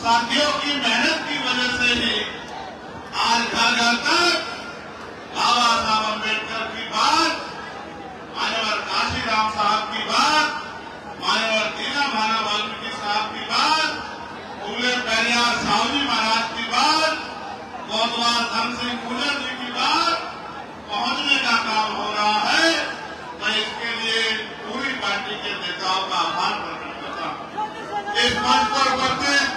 साथियों की मेहनत की वजह से ही आज घर घर तक बाबा साहब अम्बेडकर की बात, मान्यवर काशीराम साहब की बात, मान्यवर दीना भाना वाल्मीकि साहब की बात, फूले पेरियार साहू जी महाराज की बात, कोतवाल धन सिंह गुर्जर जी की बात पहुंचने का काम हो रहा है। मैं इसके लिए पूरी पार्टी के नेताओं का आभार प्रकट करता हूं। इस मंच पर उपस्थित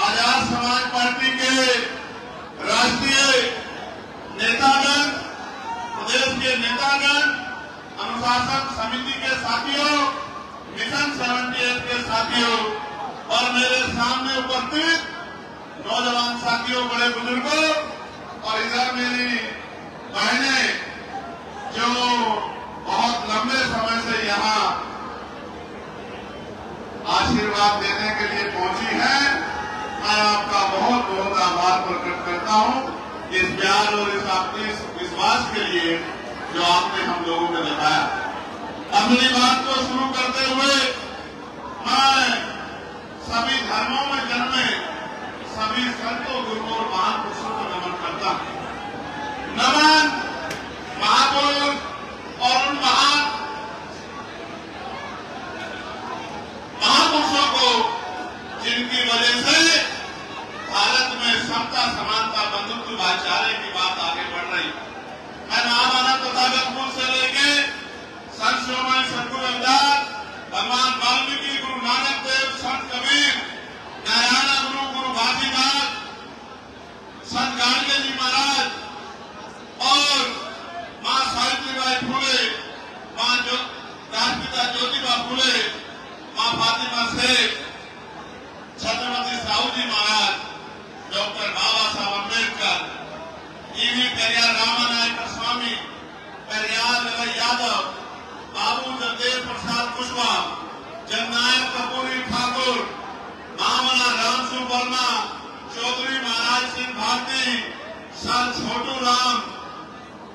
आजाद समाज पार्टी के राष्ट्रीय नेतागण, प्रदेश के नेतागण, अनुशासन समिति के साथियों, मिशन 78 के साथियों और मेरे सामने उपस्थित नौजवान साथियों, बड़े बुजुर्गों और इधर मेरी बहनें जो बहुत लंबे समय से यहाँ आशीर्वाद देने के लिए पहुंची हैं, मैं आपका बहुत बहुत आभार प्रकट करता हूं इस प्यार और इस आपके विश्वास के लिए जो आपने हम लोगों को दिखाया। अपनी बात को शुरू करते हुए मैं सभी धर्मों में जन्मे सभी संतों, गुरुओं और महापुरुषों को नमन करता हूं। नमन महापुरुष और उन महापुरुषों को जिनकी वजह से भारत में समता, समानता, बंधुत्व, भाईचारे की बात आगे बढ़ रही। मैं महामानव तथागतपुर से लेके संत शिरोमणि सद्गुरु रविदास, भगवान वाल्मीकि, गुरु नानक देव, संत कबीर, नारायण गुरु, गुरु घासीदास, संत गाडगे जी महाराज और मां सावित्रीबाई फुले, मां राष्ट्रपिता ज्योतिबा फुले, मां फातिमा शेख, छत्रपति साहू जी महाराज, डॉक्टर बाबा साहब अम्बेडकर, ईवी पेरियार रामानायक स्वामी, पेरियार ललाई यादव, बाबू जगदेव प्रसाद कुशवाहा, जननायक कपूरी ठाकुर, महामना रामसु वर्मा, चौधरी महाराज सिंह भारती, सर छोटू राम,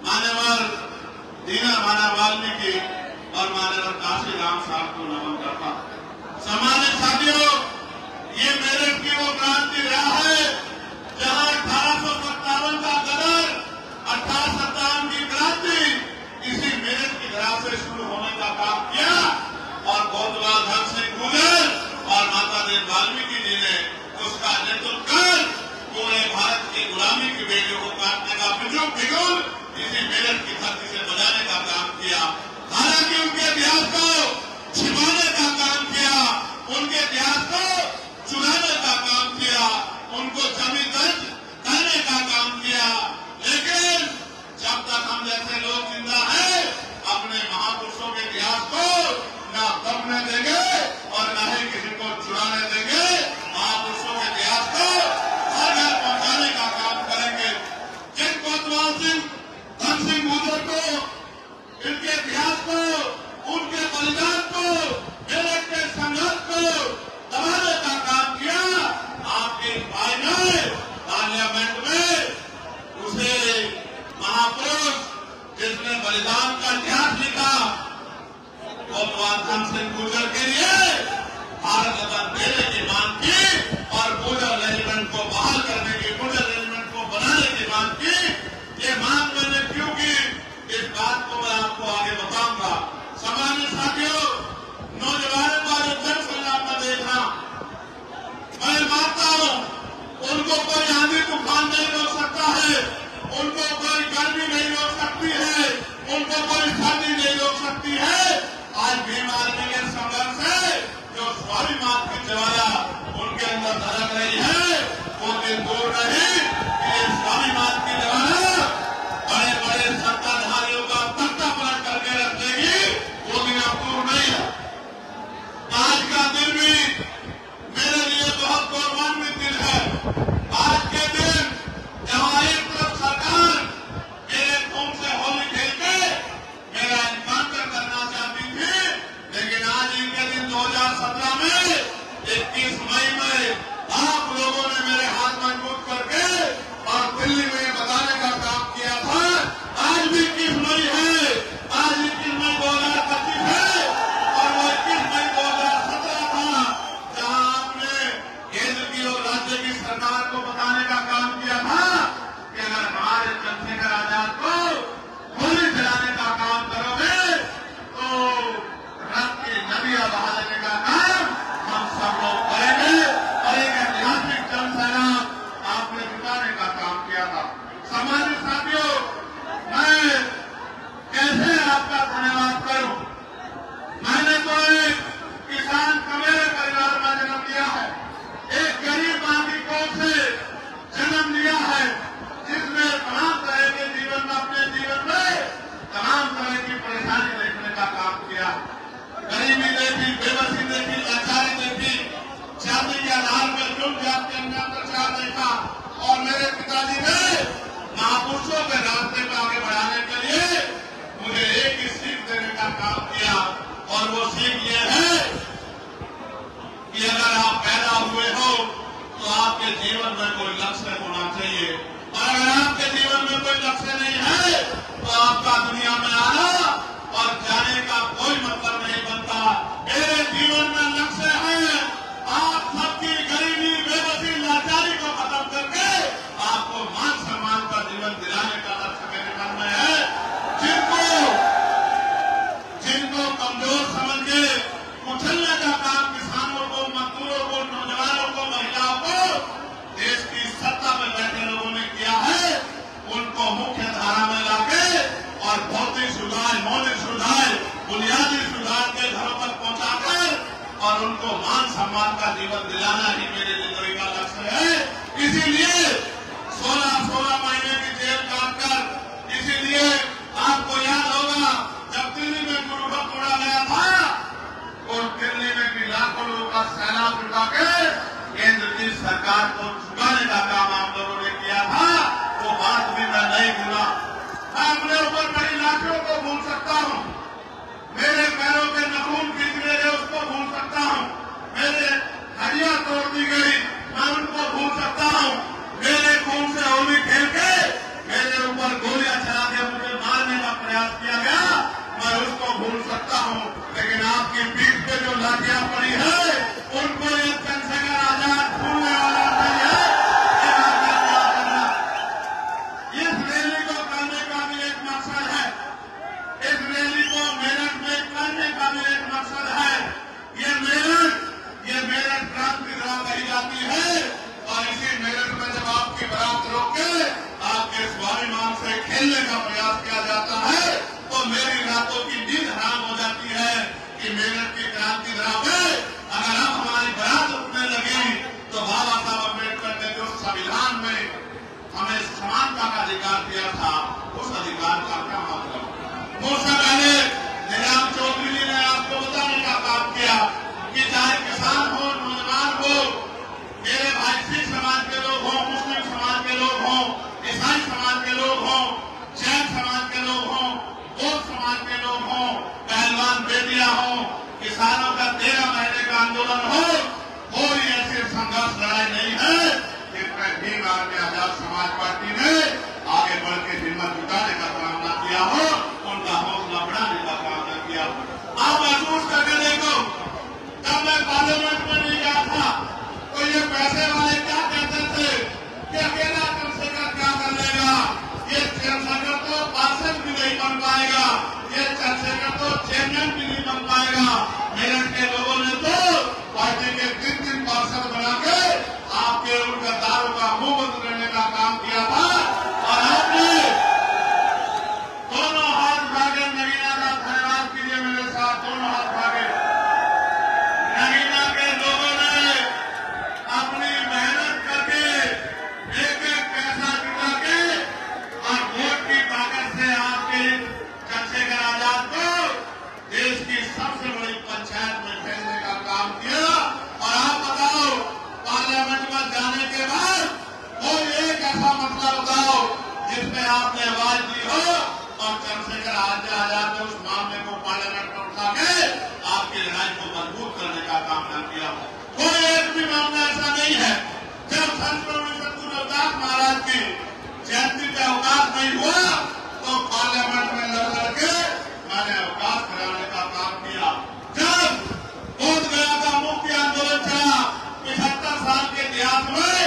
मान्यवर दीना भाना वाल्मीकि और मान्यवर काशीराम साहब को नमन करता। सम्मानित साथियों, ये मेरठ की वो क्रांति रहा है जहां 1857 का गदर, 1857 की क्रांति इसी मेरठ की धरा से शुरू होने का काम किया और कोतवाल धन सिंह गुर्जर और माता देव वाल्मीकि जी ने उसका नेतृत्व कर पूरे भारत की गुलामी की बेड़ियों को काटने का बिगुल इसी मेरठ की धरती से बजाने का काम किया। हालांकि उनके इतिहास को छिपाने का काम किया, उनके इतिहास को चुराने का काम किया, उनको जमी दर्ज करने का काम किया, लेकिन जब तक हम जैसे लोग जिंदा हैं अपने महापुरुषों के इतिहास को न दबने देंगे और न ही किसी को चुराने देंगे। महापुरुषों के इतिहास को हर घर पहुंचाने का काम करेंगे। जिन कोतवाल सिंह, धन सिंह गुर्जर को, इनके इतिहास को, उनके बलिदान को, मेरठ के संघर्ष को दबाने का काम किया, आपके भाई ने पार्लियामेंट में उसे महापुरुष जिसने बलिदान का इतिहास लिखा, कोतवाल धन सिंह गुर्जर के लिए भारत रत्न देने की मांग की और पूजल रेजिमेंट को बहाल करने की, पूजल रेजिमेंट को बनाने की मांग की। ये मांग मैंने क्यों की, इस बात को मैं आपको आगे बताऊंगा। सम्मानित साथियों, नौजवानों का जो जन संग्राम में देखना, मैं मानता हूं उनको कोई आंधी तूफान नहीं रोक सकता है, उनको कोई गर्मी नहीं रोक सकती है, उनको कोई सर्दी नहीं रोक सकती है। आज भीम आर्मी के संघर्ष से जो स्वाभिमान की ज्वाला उनके अंदर धड़क रही है, वो दिन दूर नहीं कि ये स्वाभिमान की ज्वाला बड़े बड़े सत्ताधारियों का तख्ता पलट करके रख देगी, वो दिन अब दूर नहीं है। दिया बहा देने का काम हम सब लोग करेंगे और एक ऐतिहासिक जन सेना आपने जुटाने का काम किया था। सम्मानित साथियों, मैं कैसे आपका धन्यवाद करूं? मैंने तो एक किसान कमेरे परिवार में जन्म लिया है, एक गरीब मां की कोख से जन्म लिया है, जिसने तमाम तरह के जीवन में अपने जीवन में तमाम तरह की परेशानी देखने का काम किया। गरीबी देखी, बेबसी देखी, लाचारी देखी, जाति के आधार पर जुल्म जात के अत्याचार देखा और मेरे पिताजी ने महापुरुषों के रास्ते पर आगे बढ़ाने के लिए मुझे एक ही सीख देने का काम किया और वो सीख ये है कि अगर आप पैदा हुए हो तो आपके जीवन में कोई लक्ष्य होना चाहिए और अगर आपके जीवन में कोई लक्ष्य नहीं है तो आपका दुनिया में आना और जाने का कोई मतलब नहीं बनता। मेरे जीवन में लक्ष्य है आप सबकी गरीबी, बेबसी, लाचारी को खत्म करके आपको मान सम्मान का जीवन दिलाने का लक्ष्य मेरे मन में है। जिनको कमजोर समझ के कुचलने का काम किसानों को, मजदूरों को, नौजवानों को, महिलाओं को देश की सत्ता में बैठे लोगों ने किया है, उनको मुख्य धारा में लाके और भौतिक सुधार, मौलिक सुधार, बुनियादी सुधार के घरों तक पहुंचाकर और उनको मान सम्मान का जीवन दिलाना ही मेरे जिंदगी का लक्ष्य है। इसीलिए 16 महीने की जेल काटकर, इसीलिए आपको याद होगा जब दिल्ली में गुरुद्वारा तोड़ा गया था और दिल्ली में भी लाखों लोगों का सैलाब उठा के केंद्र की सरकार को झुकाने का काम आप लोगों ने किया था। वो बात भी मैं नहीं भूला। मैं अपने ऊपर बड़ी लाठियों को भूल सकता हूँ, मेरे पैरों के नाखून खींच गए उसको भूल सकता हूँ, मेरे हड्डियां तोड़ दी गई मैं उनको भूल सकता हूँ, मेरे खून से होली खेल के मेरे ऊपर गोलियां चला के मुझे मारने का प्रयास किया गया, मैं उसको भूल सकता हूँ। लेकिन आपकी पीठ पे जो लाठियां पड़ी है उनको ये चंद्रशेखर आजाद भूलने वाला नहीं है। इस रैली को करने का भी एक मकसद है, इस रैली को मेरठ में करने का भी एक मकसद है। ये मेरठ क्रांति रहा कही जाती है और इसी मेरठ में जब आपकी बारात रोक के आपके स्वाभिमान से खेलने का प्रयास किया जाता है तो मेरी रातों की नींद हराम हो जाती है कि मेरठ की क्रांति रहा में अगर अब हमारी बारात रुकने लगी तो बाबा साहब अम्बेडकर ने जो संविधान में हमें समानता का अधिकार दिया था उस अधिकार का क्या मतलब। मुझसे पहले निजाम चौधरी जी ने आपको बताने का काम किया कि चाहे किसान हो, नौजवान हो, मेरे भाई सिख समाज के लोग हों, मुस्लिम समाज के लोग हों, ईसाई समाज के लोग हों, जैन समाज के लोग हों, बौद्ध समाज के लोग हों, पहलवान बेटियां हों, किसानों का 13 महीने का आंदोलन हो, कोई ऐसे संघर्ष लड़ाई नहीं है जिसमें भीम आर्मी आजाद समाज पार्टी ने आगे बढ़ के हिम्मत जुटाने का काम न किया हो, उनका हौसला बढ़ाने का काम न किया हो। आप महसूस करके देखो, जब मैं पार्लियामेंट में नहीं गया था तो ये पैसे वाले क्या कहते थे कि अकेला चंद्रशेखर क्या कर लेगा, ये चंद्रशेखर तो पार्षद भी नहीं बन पाएगा, ये चंद्रशेखर तो चेयरमैन भी नहीं बन पाएगा। मेरठ के लोगों ने तो पार्टी के 3 पार्षद बना के आपके उन गद्दारों का मुंह बंद करने का काम किया था और आपने दोनों हाथ भागे। नगीना का धन्यवाद कीजिए मेरे साथ, दोनों हाथ भागे। नगीना के लोगों ने अपनी मेहनत करके एक पैसा जुटा के और वोट की ताकत से आपके चंद्रशेखर आजाद को देश की सबसे बड़ी पंचायत में भेजने का काम किया। और आप बताओ, पार्लियामेंट में जाने के बाद कोई एक ऐसा मसला बताओ जिसमें आपने आवाज दी हो और चंद्रशेखर आजाद ने उस मामले को पार्लियामेंट में उठा के आपकी लड़ाई को मजबूत करने का काम न किया। कोई एक भी मामला ऐसा नहीं है। जब संत सद्गुरु रविदास महाराज की जयंती का अवकाश नहीं हुआ तो पार्लियामेंट में लड़ लड़के मैंने अवकाश कराने का काम किया। जब बोध गया का मुक्ति आंदोलन चला 75 साल के इतिहास में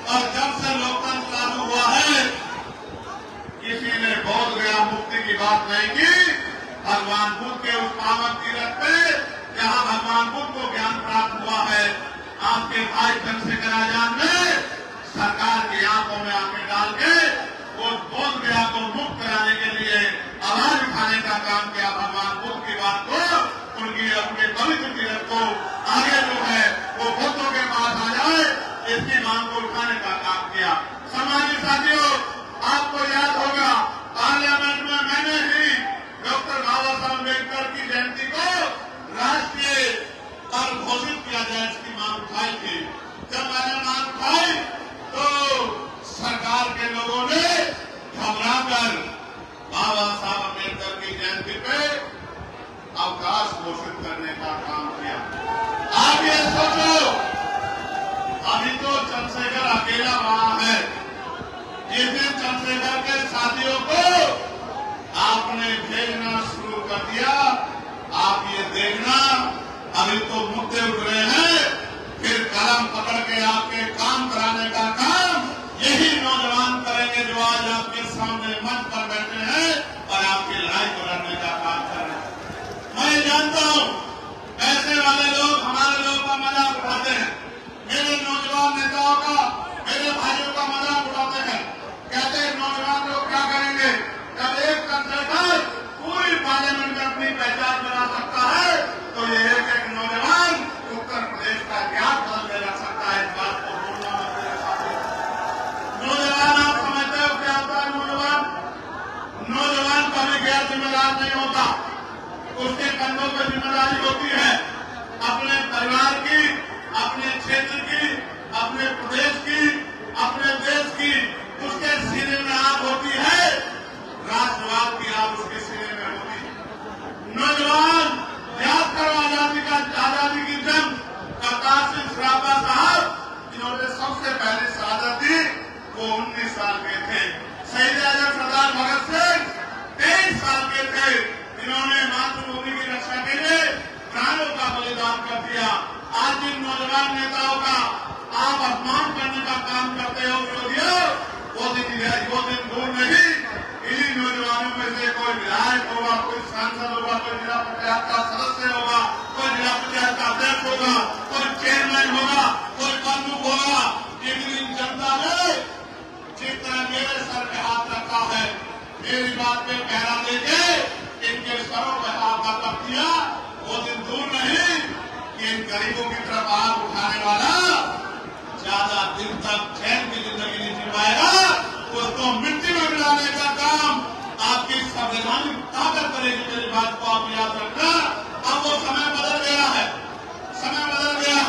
और जब से लोकतंत्र लागू हुआ है किसी ने बोध गया मुक्ति की बात नहीं की। भगवान बुद्ध के उस पावन तीरथ पे जहां चंद्रशेखर आजाद ने सरकार की आंखों में आंखें डाल के वो बोध गया को मुक्त कराने के लिए आवाज उठाने का काम किया। भगवान बुद्ध की बात को, उनकी अपने पवित्र तीर्थ को आगे जो है वो बुद्धों के पास आ जाए, इसकी मांग को उठाने का काम किया। समाजी साथियों, आपको याद होगा पार्लियामेंट में मैंने ही डॉक्टर बाबा साहब अम्बेडकर की जयंती को राष्ट्रीय पर्व घोषित किया जाए इसकी मांग उठाई थी। जब मैंने मांग उठाई तो सरकार के लोगों ने घबराकर बाबा साहब अम्बेडकर की जयंती पे अवकाश घोषित करने का काम किया। आप ये सोचो, अभी तो चंद्रशेखर अकेला वहां है। जिस दिन चंद्रशेखर के साथियों को आपने भेजना शुरू कर दिया, आप ये देखना अभी तो मुद्दे उठ रहे हैं, फिर कलम पकड़ के आपके काम कराने का काम यही नौजवान करेंगे जो आज आपके सामने मंच पर बैठे हैं और आपकी लड़ाई को लड़ने का काम कर रहे हैं। मैं जानता हूं ऐसे वाले लोग हमारे लोगों का मजाक उठाते हैं, मेरे नौजवान नेताओं का, मेरे भाइयों का मजाक उठाते हैं, कहते हैं नौजवान लोग क्या करेंगे। जब एक चंद्रशेखर पूरी पार्लियामेंट में अपनी पहचान बना सकता है तो ये एक नौजवान उत्तर प्रदेश का इतिहास बदल के रख सकता है। इस बात को भूलना मत मेरे साथियों। नौजवान, आप समझते हो क्या होता है नौजवान? नौजवान कभी गैर जिम्मेदार नहीं होता, उसके कंधों पर जिम्मेदारी होती है अपने परिवार की, अपने क्षेत्र की, अपने प्रदेश की, अपने देश की। उसके सीने में आग होती है, राष्ट्रवाद की आग उसके सीने में होती है। नौजवान, याद करो आजादी की जंग, करतार सिंह सराफा साहब जिन्होंने सबसे पहले शहादत दी वो 19 साल के थे। शहीद आजम सरदार भगत सिंह 23 साल के थे, जिन्होंने मातृभूमि की रक्षा के लिए प्राणों का बलिदान कर दिया। आज जिन नौजवान नेताओं का आप अपमान करने का काम करते हो विरोधियों, वो दिन दूर नहीं, इन्हीं नौजवानों में से कोई विधायक होगा, कोई सांसद होगा, कोई जिला पंचायत का सदस्य होगा, कोई जिला पंचायत का अध्यक्ष होगा, कोई चेयरमैन होगा, कोई प्रमुख होगा। जिन जनता ने जिस तरह मेरे सर पे हाथ रखा है, मेरी बात पे पहरा देके इनके सरों पे हाथ रख दिया, वो दिन दूर नहीं कि इन गरीबों की तरफ हाथ उठाने वाला ज्यादा दिन तक चैन की जिंदगी नहीं जी पाएगा। उसको मिट्टी में मिलाने का काम आपकी संवैधानिक ताकत करेगी। मेरी बात को आप याद रखना। अब वो समय बदल गया है, समय बदल गया।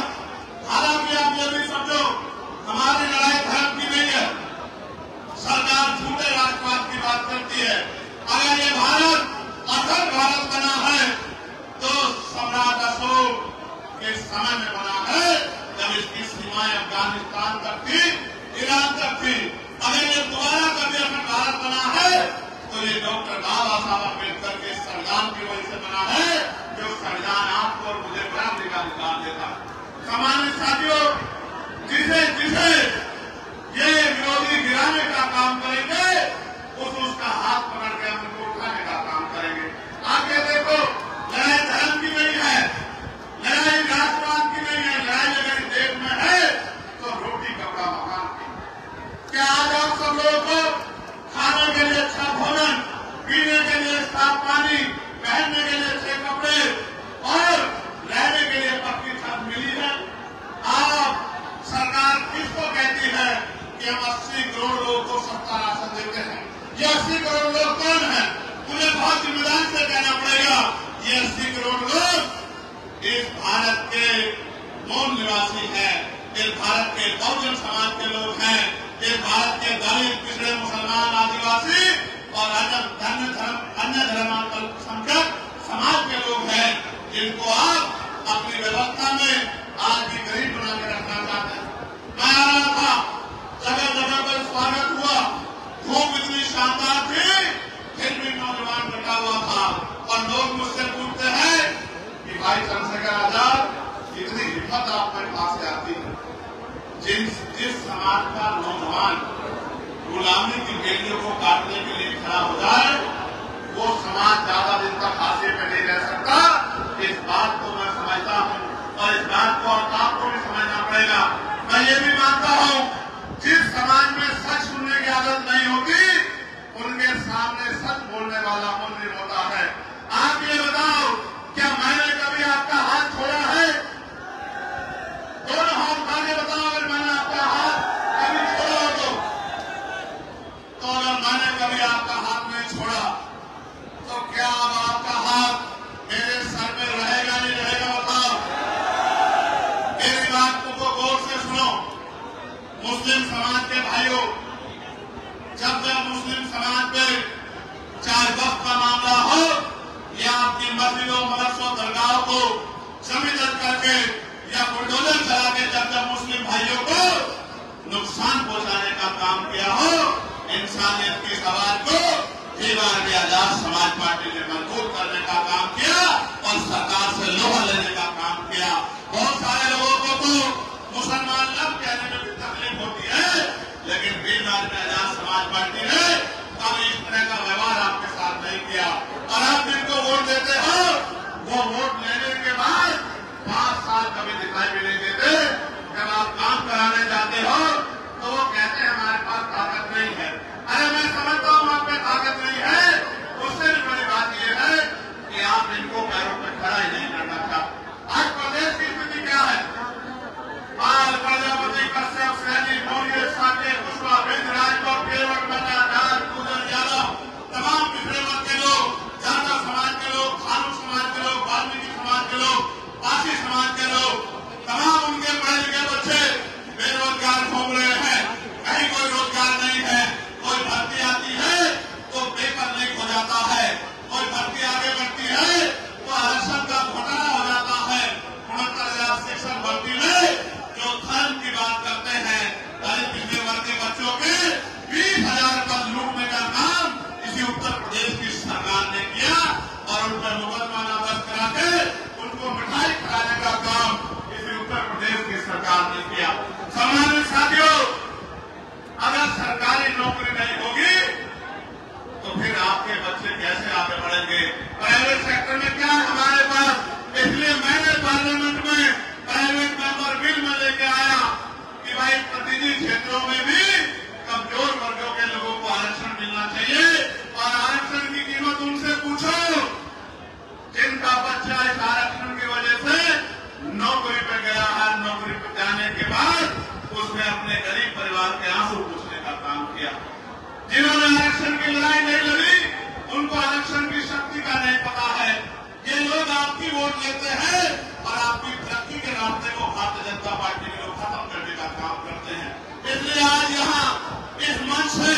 हालांकि आप ये भी समझो, हमारी लड़ाई धर्म की नहीं है। सरकार झूठे राष्ट्रवाद की बात करती है। अगर ये भारत अखंड भारत बना है तो सम्राट अशोक के समय में बना है, जब इसकी सीमाएं अफगानिस्तान तक थी, ईरान तक थी। अगर ये दोबारा कभी अखंड भारत बना है तो ये डॉक्टर बाबा साहब अम्बेडकर के संविधान की वजह से बना है, जो संविधान आपको और मुझे बराबरी का अधिकार देता है। सामान्य साथियों, जिसे जिसे ये विरोधी गिराने का काम करेंगे उसका हाथ पकड़ के हम उनको उठाने का काम करेंगे। आगे देखो, लड़ाई धर्म की नहीं है, लड़ाई राष्ट्रवाद की नहीं है, लड़ाई अगर देश में है तो रोटी कपड़ा मकान की। क्या आज आप सब लोगों को खाने के लिए अच्छा भोजन, पीने के लिए साफ पानी, पहनने के लिए अच्छे कपड़े और रहने के लिए पक्की छत मिली है? आप सरकार किसको कहती है कि हम 80 करोड़ लोगों को सस्ता राशन देते हैं? ये 80 करोड़ लोग कौन है? मुझे बहुत जिम्मेदारी से कहना पड़ेगा, ये 80 करोड़ लोग इस भारत के मूल निवासी हैं, इस भारत के बहुजन समाज के लोग हैं, इस भारत के दलित, पिछड़े, मुसलमान, आदिवासी और अन्य धर्मांतरसंख्यक समाज के लोग हैं, जिनको आप अपनी व्यवस्था में आज भी गरीब बना के रखना चाहते हैं। मैं आ रहा था, जगह जगह पर स्वागत हुआ, धूप इतनी शानदार थी, फिर भी नौजवान बैठा हुआ था और लोग मुझसे पूछते हैं कि भाई चंद्रशेखर आजाद, इतनी हिम्मत आप मेरे पास से आती है? जिस समाज का नौजवान गुलामी की बेलियों को काटने के लिए खड़ा हो जाए, वो समाज ज्यादा दिन तक हाशिए पे नहीं रह सकता। इस बात को मैं समझता हूँ और इस बात को आपको भी समझना पड़ेगा। मैं ये भी मानता हूं, जिस समाज में सच सुनने की आदत नहीं होती, उनके सामने सच बोलने वाला मुजरिम होता है। आप ये बताओ, क्या मैंने कभी आपका हाथ छोड़ा है? दोनों हाथ उठा के बताओ, अगर मैंने आपका हाथ कभी छोड़ा हो तो अगर मैंने कभी आपका हाथ नहीं छोड़ा, तो क्या अब आपका हाथ मेरे सर में रहेगा नहीं रहेगा? बताओ। मेरी बात को गौर से सुनो। मुस्लिम समाज के भाइयों, जब मुस्लिम समाज में चाहे वक्त का मामला हो या आपकी मस्जिदों मदरसों दरगाहों को जमीन करके या बुलडोजर चला के जब मुस्लिम भाइयों को नुकसान पहुंचाने का काम किया हो, इंसानियत की सवाल को दीवार के आजाद समाज पार्टी ने मजबूत करने का काम किया और सरकार से लोहा लेने का काम किया। बहुत सारे लोगों को तो मुसलमान लब कहने में भी तकलीफ होती है, लेकिन दीवार के आजाद समाज पार्टी ने कभी इस तरह का व्यवहार आपके साथ नहीं किया। और आप जिनको वोट देते हो, वो वोट लेने के बाद 5 साल कभी दिखाई भी नहीं देते। जब आप काम कराने जाते हो तो वो कहते हैं हमारे पास ताकत नहीं है। अरे मैं समझता हूं आप में ताकत नहीं है, उससे भी बड़ी बात यह है कि आप इनको पैरों पर खड़ा ही नहीं करना चाहते। आज प्रदेश की स्थिति क्या है? बाल प्रजापति, कश्यप, सैनी, मौर्य, साकेत, कुशवाहा, बिंद, राजपूत, केवट, मन्ना, नाथ, गुजर, यादव, तमाम पिछड़े वर्ग के लोग, जाटा समाज के लोग, खानू समाज के लोग, वाल्मीकि समाज के लोग, पासी समाज के लोग, तमाम उनके पढ़े लिखे बच्चे बेरोजगार घूम रहे हैं। कहीं कोई रोजगार नहीं है। कोई भर्ती आती है तो पेपर लीक हो जाता है, कोई भर्ती आगे बढ़ती है तो आरक्षण का घोटाला हो जाता है। 69,000 शिक्षक भर्ती में जो धर्म की बात करते हैं, दलित पिछड़े वर्ग के बच्चों के 20,000 पद लूटने का काम इसी उत्तर प्रदेश की सरकार ने किया और उन पर मुकदमा दर्ज करा के उनको मिठाई खिलाने का काम इसी उत्तर प्रदेश की सरकार ने किया। सम्मानित साथियों, अगर सरकारी नौकरी नहीं होगी तो फिर आपके बच्चे कैसे आगे बढ़ेंगे? प्राइवेट सेक्टर में क्या है हमारे पास? इसलिए मैंने पार्लियामेंट में प्राइवेट मेंबर बिल में लेके आया कि भाई प्रतिनिधि क्षेत्रों में भी कमजोर वर्गों के लोगों को आरक्षण मिलना चाहिए। और आरक्षण की कीमत उनसे पूछो जिनका बच्चा इस आरक्षण की वजह से नौकरी पे गया है। नौकरी पे जाने के बाद उसने अपने गरीब परिवार के आंसू पूछने का काम किया। जिन्होंने आरक्षण की लड़ाई नहीं लड़ी, उनको आरक्षण की शक्ति का नहीं पता है। ये लोग आपकी वोट लेते हैं और आपकी तरक्की के रास्ते को भारतीय जनता पार्टी के लोग खत्म करने का काम करते हैं। इसलिए आज यहाँ इस मंच से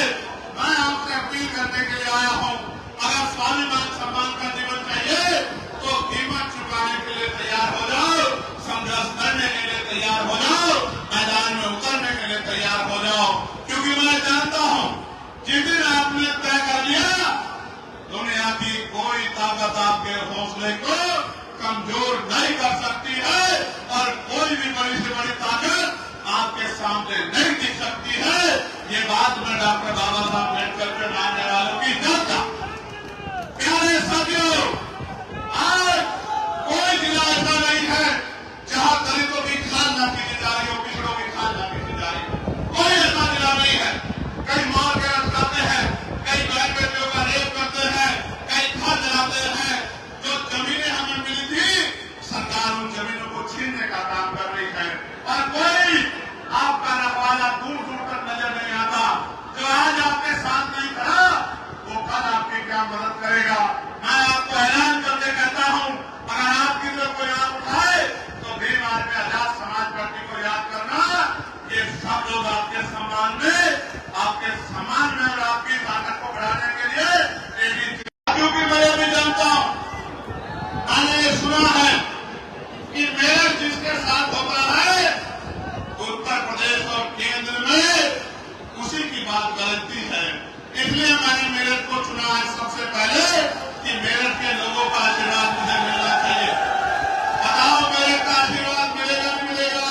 मैं आपसे अपील करने के लिए आया हूँ, अगर स्वाभिमान सम्मान का जीवन चाहिए तो कीमत चुकाने के लिए तैयार हो जाओ, संघर्ष करने के लिए तैयार हो जाओ, मैदान में उतरने के लिए तैयार हो जाओ। क्योंकि मैं जानता हूं जिस दिन आपने तय कर लिया, दुनिया की कोई ताकत आपके हौसले को कमजोर नहीं कर सकती है और कोई भी बड़ी से बड़ी ताकत आपके सामने नहीं दिख सकती है। ये बात मैं डॉक्टर बाबा साहब अम्बेडकर के मानने वालों की जानता। प्यारे साथियों, आज कोई जिला ऐसा नहीं है जहां दलितों की खान ना की जा रही हो, पिछड़ों की खान ना की जा रही हो। कोई ऐसा जिला नहीं है। कई मार के रखते हैं, कई बहन बेटियों का रेप करते हैं, कई घर जलाते हैं। जो जमीनें हमें मिली थी, सरकार उन जमीनों को छीनने का काम कर रही है और कोई आपका रखवाला दूर दूर तक नजर नहीं आता। जो आज आपके साथ नहीं खड़ा, वो कल आपकी क्या मदद करेगा? मैं आपको ऐलान करके कहता हूं, अगर आपकी जो कोई आंख उठाए तो भीम आर्मी आजाद समाज पार्टी को याद करना। ये सब लोग आपके सम्मान में और आपकी ताकत को बढ़ाने के लिए, क्योंकि मैं ये भी जानता हूं, मैंने ये सुना है कि मेरठ जिसके साथ होता है उत्तर प्रदेश और केंद्र में उसी की बात गलती है। इसलिए मैंने मेरठ को चुना है सबसे पहले कि मेरठ के लोगों का आशीर्वाद मुझे मिलना चाहिए। बताओ मेरठ का आशीर्वाद मिलेगा नहीं मिलेगा?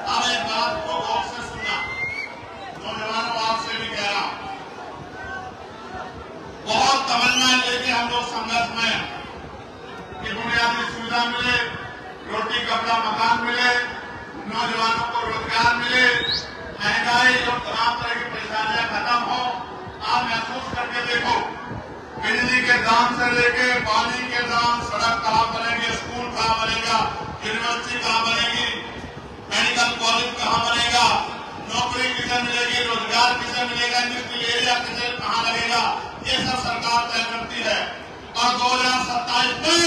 अब एक बात को गौर से सुनना, नौजवानों आपसे भी कह रहा हूं, बहुत तमन्ना लेके हम लोग संघर्ष में कि बुनियादी सुविधा मिले, रोटी कपड़ा मकान मिले, नौजवानों को रोजगार मिले, महंगाई और तमाम तरह की परेशानियां खत्म हो। आप महसूस करके देखो, बिजली के दाम से लेके पानी के दाम, सड़क कहाँ बनेगी, स्कूल कहाँ बनेगा, यूनिवर्सिटी कहाँ बनेगी, मेडिकल कॉलेज कहाँ बनेगा, नौकरी किसे मिलेगी, रोजगार किसे मिलेगा, इंडस्ट्रियल एरिया किसे कहाँ लगेगा, ये सब सरकार तय करती है। और 2027 में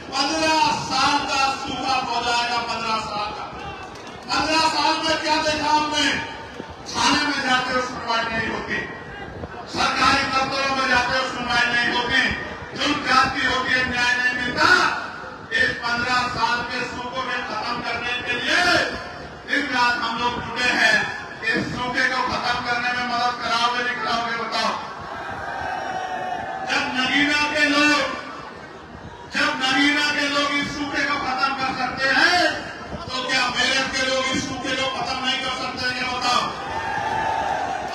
15 साल का सूखा हो जाएगा। 15 साल का, 15 साल में क्या देखा हमने? थाने में जाते हो सुनवाई नहीं होती, सरकारी दफ्तरों में जाते हो सुनवाई नहीं होती, जुर्म जाती होती है, न्याय नहीं मिलता। इस 15 साल के सूखे में खत्म करने के लिए दिन रात हम लोग जुटे हैं। इस सूखे को खत्म करने में मदद कराओगे नहीं कराओगे बताओ? जब नगीना के लोग इस सूखे को खत्म कर सकते हैं, तो क्या मेरठ के लोग इस सूखे को खत्म नहीं कर सकते हैं? बताओ।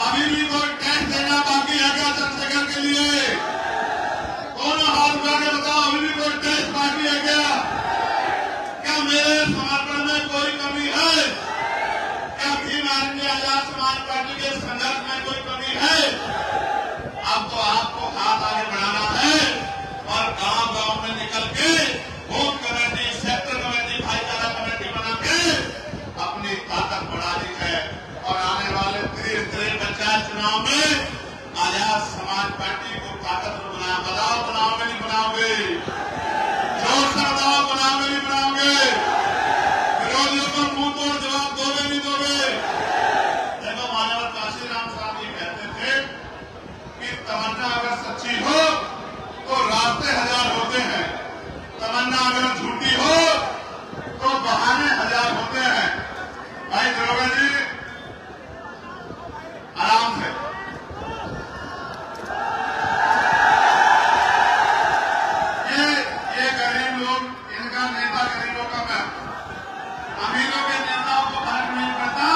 अभी भी कोई टैक्स देना बाकी है क्या चंद्रशेखर के लिए? कौन हाथ उठा के बताओ, अभी भी कोई टैक्स बाकी है क्या? क्या मेरे समर्पण में कोई कमी है? क्या भीम आर्मी आजाद समाज पार्टी के संघर्ष में कोई कमी है? अब तो आपको हाथ आगे बढ़ाना है और गांव गांव में निकल के बूथ कमेटी, सेक्टर कमेटी, भाईचारा कमेटी बना के अपनी ताकत बढ़ानी है। और आने वाले त्रिस्तरीय पंचायत चुनाव में आजाद समाज पार्टी को ताकतवर बनाओ। बताओ बनाओगे नहीं बनाओगे? जोर से बताओ बनाओगे नहीं बनाओगे? विरोधियों को मुंह तोड़ जवाब दोगे नहीं दोगे? देखो, मान्यवर काशीराम साहब ये कहते थे कि तमन्ना अगर सच्ची हो तो रास्ते हजार होते हैं, तमन्ना अगर झूठी हो तो बहाने हजार होते हैं। भाई दरोगा जी, आराम से। ये गरीब लोग, इनका नेता गरीबों का मैं, अमीरों के नेताओं को फर्क नहीं पड़ता,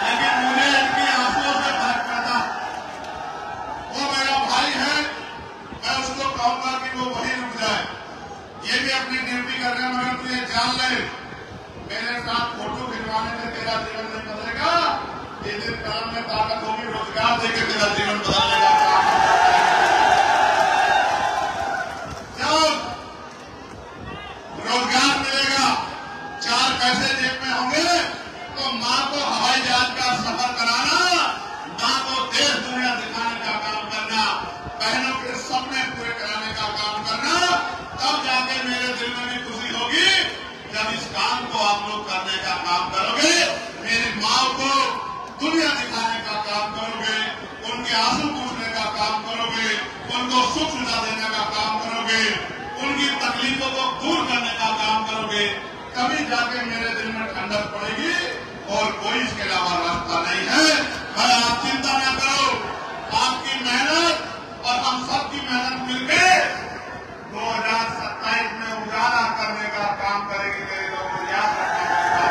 लेकिन मुझे इनके आंसुओं से फर्क पड़ता। वो मेरा भाई है, मैं उसको कहूंगा कि वो वहीं रुक जाए। ये भी अपनी ड्यूटी कर रहे हैं, मगर तू ये जान ले, मेरे साथ फोटो खिंचवाने से तेरा जीवन नहीं बदलेगा। ये दिन काम में ताकत होगी, रोजगार देकर तेरा जीवन बदलने का काम। जब रोजगार मिलेगा, 4 पैसे जेब में होंगे, तो माँ को हवाई जहाज का सफर कराना, माँ को देश दुनिया दिखाने का काम करना, बहनों के सपने पूरे कराने का काम करना, तब जाके मेरे दिल में भी खुशी होगी जब इस काम को आप लोग करने का काम करोगे। मेरी माँ को दुनिया दिखाने का काम करोगे, उनके आंसू पूछने का काम करोगे, उनको सुख सुविधा देने का काम करोगे, उनकी तकलीफों को दूर करने का काम करोगे, तभी जाके मेरे दिल में ठंडक पड़ेगी। और कोई इसके अलावा रास्ता नहीं है। भाई आप चिंता न करो, आपकी मेहनत और हम सबकी मेहनत मिलकर 2027 में उजाला करने का काम करेगी। मेरे लोगों को याद रखना पड़ेगा।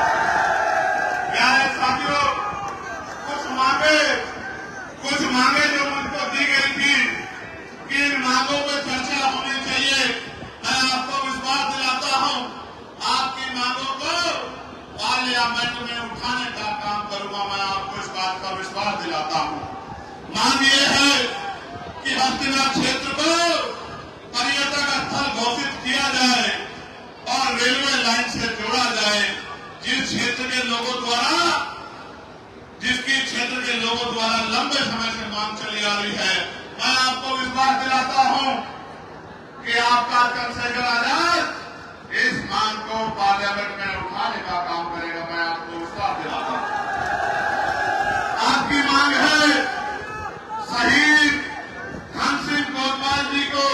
प्यारे साथियों, कुछ मांगे जो मुझको दी गई थी कि इन मांगों पर चर्चा होनी चाहिए। मैं आपको विश्वास दिलाता हूं, आपकी मांगों को पार्लियामेंट में उठाने का काम करूंगा। मैं आपको इस बात का विश्वास दिलाता हूं। मांग ये है कि हस्तिनापुर क्षेत्र को पर्यटक स्थल घोषित किया जाए और रेलवे लाइन से जोड़ा जाए। जिसकी क्षेत्र के लोगों द्वारा लंबे समय से मांग चली आ रही है। मैं आपको विश्वास दिलाता हूं कि आपका चंद्रशेखर आजाद इस मांग को पार्लियामेंट में उठाने का काम करेगा। मैं आपको विश्वास दिलाता हूं। आपकी मांग है शहीद धन सिंह कोतवाल जी को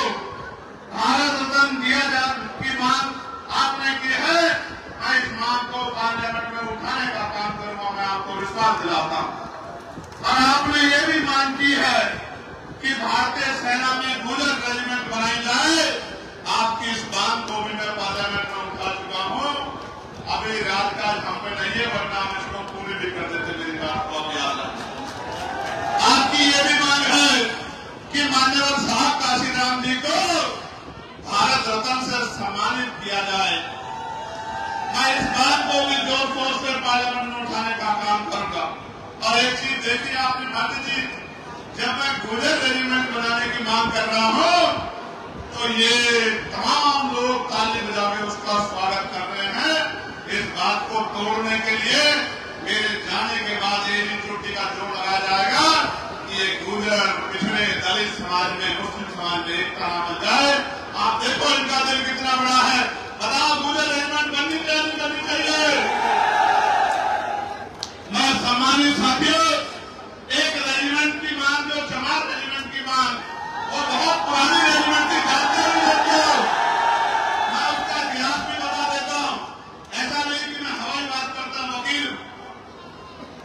भारत रत्न दिया जाने की मांग आपने की है। मैं इस मांग को पार्लियामेंट में उठाने का काम करूंगा। मैं आपको विश्वास दिलाता हूं। और आपने ये भी मांग की है कि भारतीय सेना में गुजर रेजिमेंट बनाई जाए। आपकी इस मांग को भी मैं पार्लियामेंट में उठा चुका हूं। अभी राजकाज हम पे नहीं है, वरना हम इसको पूरी भी कर देते। मेरी बात को अब याद रखें। आपकी ये भी मांग है कि मान्यवर साहब काशीराम जी को भारत रत्न से सम्मानित किया जाए। मैं इस बात को भी जोर शोर से पार्लियामेंट में उठाने का काम करूंगा। और एक चीज देखिए आपने भाटी जी, जब मैं गुजर रेजिमेंट बनाने की मांग कर रहा हूं तो ये तमाम लोग ताली बजा के उसका स्वागत कर रहे हैं। इस बात को तोड़ने के लिए मेरे जाने के बाद ये चुट्टी का जोड़ लगाया जाएगा कि ये गुजर, पिछड़े, दलित समाज में, मुस्लिम समाज में एकता ना बन जाए। आप देखो इनका दिल कितना बड़ा है। बताओ गुजर रेजिमेंट बननी चाहिए। मैं सम्मानित साथियों, एक रेजिमेंट की मांग, जो जमात रेजिमेंट की मांग, वो बहुत पुरानी रेजिमेंट की, जानते हो लोग। मैं उसका इतिहास भी बता देता हूं। ऐसा नहीं कि मैं हवाई बात करता वकील।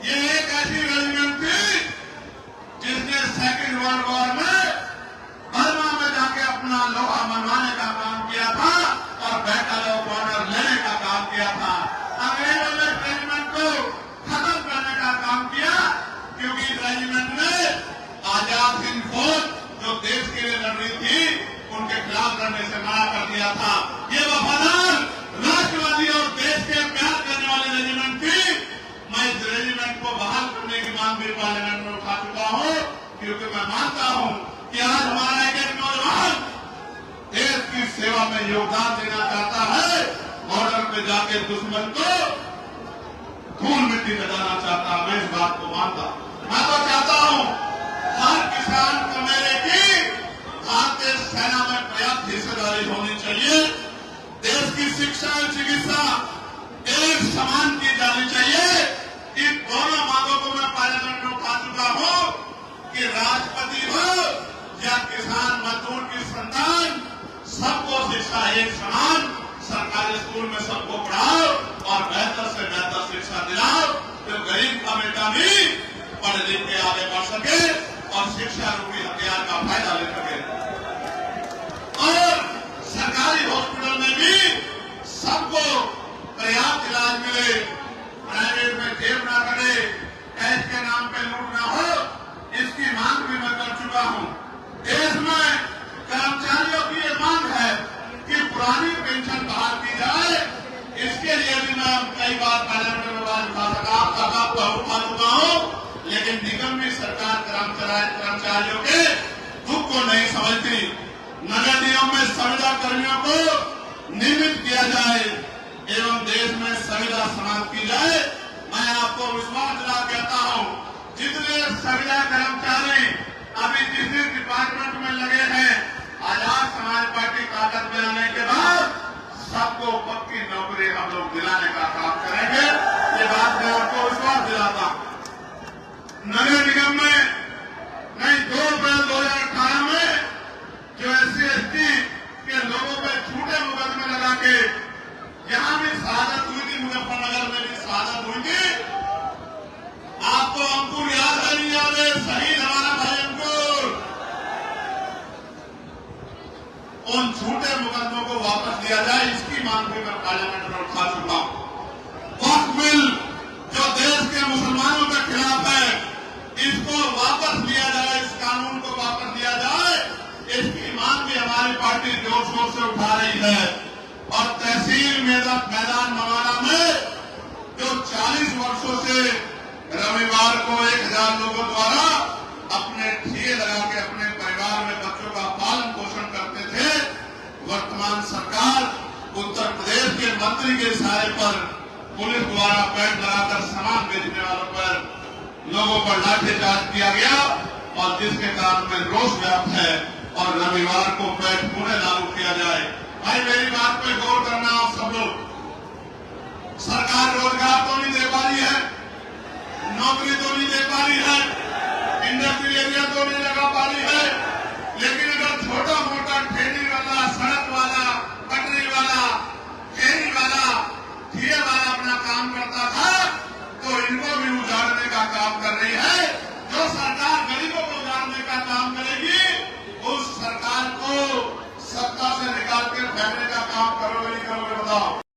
ये एक ऐसी रेजिमेंट थी जिसने सेकेंड वर्ल्ड वॉर में बर्मा में जाके अपना लोहा मनवाने का काम किया था और बैटल ऑफ ऑनर लेने का काम किया था। अंग्रेजों ने रेजिमेंट को खत्म करने का काम किया, क्योंकि इस रेजिमेंट में आजाद हिंद फौज जो देश के लिए लड़ रही थी, उनके खिलाफ लड़ने से मना कर दिया था। ये वफादार, राष्ट्रवादी और देश के प्यार करने वाली रेजिमेंट थी। मैं इस रेजिमेंट को बहाल करने की मांग भी पार्लियामेंट में उठा चुका हूं, क्योंकि मैं मानता हूं कि आज हमारा एक नौजवान देश की सेवा में योगदान देना चाहता है, बॉर्डर पे जाके दुश्मन को खून मिट्टी लगाना चाहता है। मैं इस बात को मानता हूं। मैं तो चाहता हूं हर किसान कमेरे की भारतीय सेना में पर्याप्त हिस्सेदारी होनी चाहिए। देश की शिक्षा और चिकित्सा एक समान की जानी चाहिए। इन दोनों मांगों को मैं पार्लियामेंट में उठा चुका हूं कि राष्ट्रपति हो या किसान मजदूर की संतान, सबको शिक्षा एक समान, सरकारी स्कूल में सबको पढ़ाओ और बेहतर से बेहतर शिक्षा दिलाओ, तो गरीब का बेटा भी पढ़ लिख के आगे बढ़ सके और शिक्षा रूपी हथियार का फायदा ले सके। और सरकारी हॉस्पिटल में भी सबको पर्याप्त इलाज मिले, प्राइवेट में जेब ना करे, टैक्स के नाम पे लूट ना हो, इसकी मांग भी मैं कर चुका हूं। देश में कर्मचारियों की ये मांग है कि पुरानी पेंशन बहाल की जाए। इसके लिए भी मैं कई बार पार्लियामेंट में आवाज उठा चुका हूं, लेकिन निगम में सरकार कर्मचारियों के दुख को नहीं समझती। नगर निगम में संविदा कर्मियों को नियमित किया जाए एवं देश में संविदा समाप्त की जाए। मैं आपको विश्वास दिला कहता हूं, जितने संविदा कर्मचारी अभी जिस डिपार्टमेंट में लगे हैं, आजाद समाज पार्टी ताकत में आने के बाद सबको पक्की नौकरी हम लोग दिलाने का काम करेंगे। ये बात मैं आपको विश्वास दिलाता हूं। नगर निगम में नहीं, 2 अप्रैल 2018 में जो SC/ST के लोगों पे झूठे मुकदमे लगा के यहां भी शहादत हुई थी, मुजफ्फरनगर में भी शहादत हुई थी। आपको अंकुर याद है, नहीं याद है? शहीद हमारा भाई अंकुर, उन झूठे मुकदमों को वापस लिया जाए, इसकी मांग भी मैं पार्लियामेंट में उठा चुका हूं। वक्फ बिल जो देश के मुसलमानों के खिलाफ है, इसको वापस लिया जाए, इस कानून को वापस लिया जाए, इसकी मांग भी हमारी पार्टी जोर शोर से उठा रही है। और तहसील मैदान मवाना में जो 40 वर्षों से रविवार को 1000 लोगों द्वारा अपने ठिये लगा के अपने परिवार में बच्चों का पालन पोषण करते थे, वर्तमान सरकार उत्तर प्रदेश के मंत्री के इशारे पर पुलिस द्वारा पैड लगाकर सामान बेचने वालों पर लोगों पर लाठीचार्ज किया गया, और जिसके कारण में रोष व्याप्त है और रविवार को पैड पुनः लागू किया जाए। भाई मेरी बात पे गौर करना आप सब लोग। सरकार रोजगार तो नहीं दे पा रही है, नौकरी तो नहीं दे पा रही है, इंडस्ट्रियल एरिया तो नहीं लगा पा रही है, लेकिन अगर छोटा मोटा ठेली वाला, सड़क वाला, पटरी वाला, फेरी वाला, ठिये वाला अपना काम करता था, तो इनको भी उजाड़ने का काम कर रही है। जो सरकार गरीबों को उजाड़ने का काम करेगी, उस सरकार को सत्ता से निकाल के फेंकने का काम करोगे नहीं करोगे बताओ।